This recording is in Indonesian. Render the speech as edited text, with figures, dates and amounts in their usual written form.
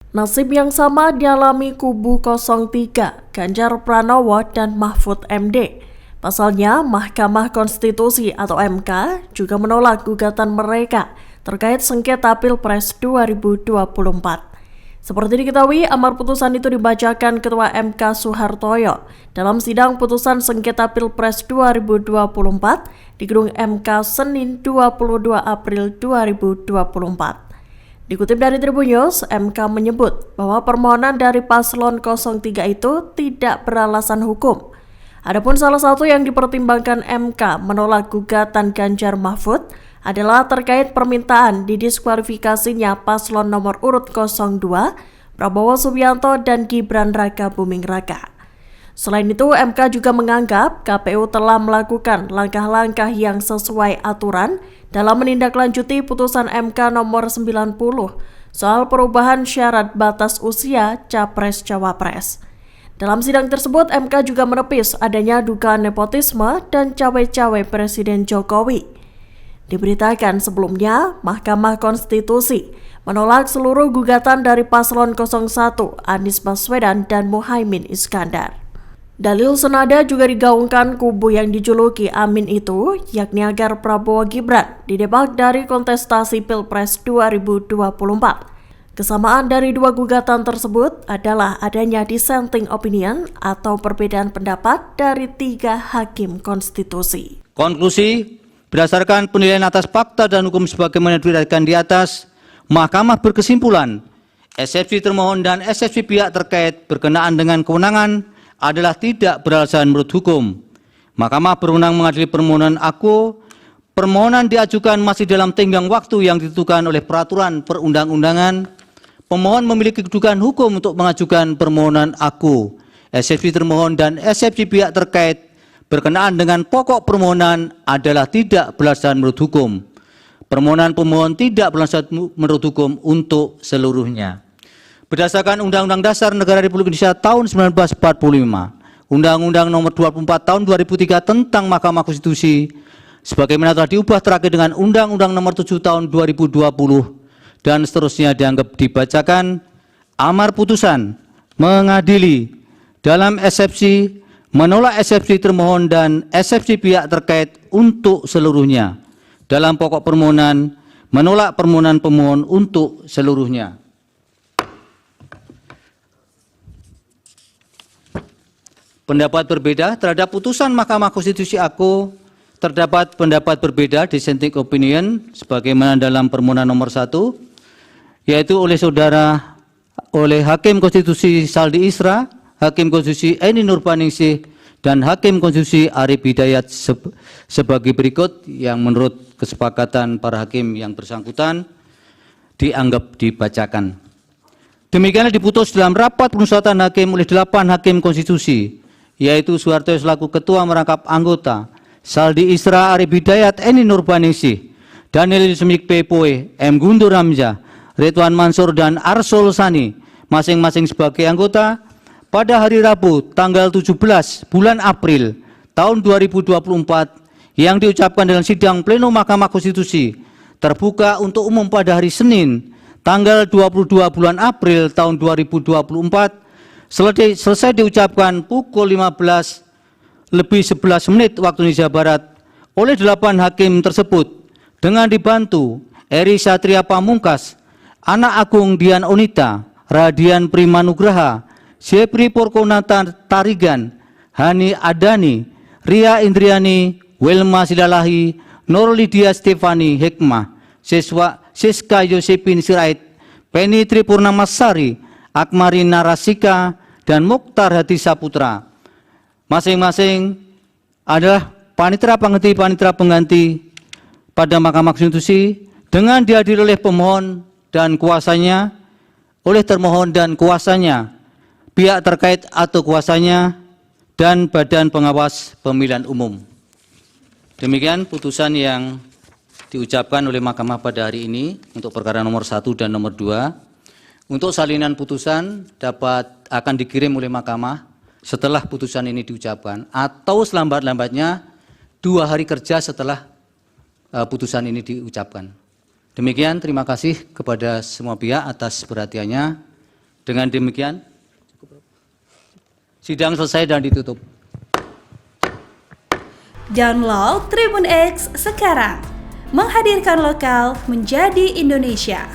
Nasib yang sama dialami kubu 03, Ganjar Pranowo dan Mahfud MD. Pasalnya, Mahkamah Konstitusi atau MK juga menolak gugatan mereka terkait sengketa Pilpres 2024. Seperti diketahui, amar putusan itu dibacakan Ketua MK Soehartoyo dalam sidang putusan sengketa Pilpres 2024 di Gedung MK Senin 22 April 2024. Dikutip dari Tribun News, MK menyebut bahwa permohonan dari paslon 03 itu tidak beralasan hukum. Adapun salah satu yang dipertimbangkan MK menolak gugatan Ganjar Mahfud adalah terkait permintaan didiskualifikasinya paslon nomor urut 02, Prabowo Subianto dan Gibran Raka Buming Raka. Selain itu, MK juga menganggap KPU telah melakukan langkah-langkah yang sesuai aturan dalam menindaklanjuti putusan MK nomor 90 soal perubahan syarat batas usia Capres-Cawapres. Dalam sidang tersebut, MK juga menepis adanya dugaan nepotisme dan cawe-cawe Presiden Jokowi. Diberitakan sebelumnya, Mahkamah Konstitusi menolak seluruh gugatan dari paslon 01 Anies Baswedan dan Muhaimin Iskandar. Dalil senada juga digaungkan kubu yang dijuluki Amin itu, yakni agar Prabowo Gibran didebak dari kontestasi Pilpres 2024. Kesamaan dari dua gugatan tersebut adalah adanya dissenting opinion atau perbedaan pendapat dari 3 hakim konstitusi. Konklusi, berdasarkan penilaian atas fakta dan hukum sebagaimana diriwayatkan di atas, Mahkamah berkesimpulan, eksepsi termohon dan eksepsi pihak terkait berkenaan dengan kewenangan adalah tidak beralasan menurut hukum. Mahkamah berwenang mengadili permohonan aku. Permohonan diajukan masih dalam tenggang waktu yang ditentukan oleh peraturan perundang-undangan. Pemohon memiliki kedudukan hukum untuk mengajukan permohonan aku. Eksepsi termohon dan eksepsi pihak terkait berkenaan dengan pokok permohonan adalah tidak beralasan menurut hukum. Permohonan pemohon tidak beralasan menurut hukum untuk seluruhnya. Berdasarkan Undang-Undang Dasar Negara Republik Indonesia tahun 1945, Undang-Undang Nomor 24 tahun 2003 tentang Mahkamah Konstitusi, sebagaimana telah diubah terakhir dengan Undang-Undang Nomor 7 tahun 2020 dan seterusnya dianggap dibacakan, amar putusan mengadili dalam eksepsi, menolak eksepsi termohon dan eksepsi pihak terkait untuk seluruhnya. Dalam pokok permohonan, menolak permohonan pemohon untuk seluruhnya. Pendapat berbeda terhadap putusan Mahkamah Konstitusi aku, terdapat pendapat berbeda dissenting opinion sebagaimana dalam permohonan nomor 1, yaitu oleh Hakim Konstitusi Saldi Isra, Hakim Konstitusi Eni Nurbaningsih, dan Hakim Konstitusi Arif Hidayat sebagai berikut yang menurut kesepakatan para hakim yang bersangkutan dianggap dibacakan. Demikianlah diputus dalam rapat permusyawaratan hakim oleh 8 hakim konstitusi, yaitu Soeharto selaku Ketua merangkap anggota, Saldi Isra, Arif Hidayat, Eni Nurbaningsih, Daniel Yusmik Pepoe, M. Guntur Hamzah, Ridwan Mansur, dan Arsul Sani, masing-masing sebagai anggota, pada hari Rabu tanggal 17 bulan April tahun 2024 yang diucapkan dalam sidang pleno Mahkamah Konstitusi terbuka untuk umum pada hari Senin tanggal 22 bulan April tahun 2024 selesai diucapkan pukul 15:11 waktu Indonesia Barat oleh 8 hakim tersebut dengan dibantu Eri Satria Pamungkas, Anak Agung Dian Onita, Radian Primanugraha, Sepri Porkonata Tarigan, Hani Adani, Ria Indriani, Wilma Silalahi, Nur Lydia Stefani Hikmah, Siska Yosepin Sirait, Penny Tripurnamasari, Akmari Narasika, dan Mukhtar Hadi Saputra. Masing-masing adalah panitera pengganti pada Mahkamah Konstitusi dengan dihadiri oleh pemohon dan kuasanya, oleh termohon dan kuasanya, pihak terkait atau kuasanya, dan Badan Pengawas Pemilihan Umum. Demikian putusan yang diucapkan oleh Mahkamah pada hari ini untuk perkara nomor 1 dan nomor 2. Untuk salinan putusan akan dikirim oleh Mahkamah setelah putusan ini diucapkan atau selambat-lambatnya 2 hari kerja setelah putusan ini diucapkan. Demikian, terima kasih kepada semua pihak atas perhatiannya. Dengan demikian, sidang selesai dan ditutup. Download Tribun X sekarang. Menghadirkan lokal menjadi Indonesia.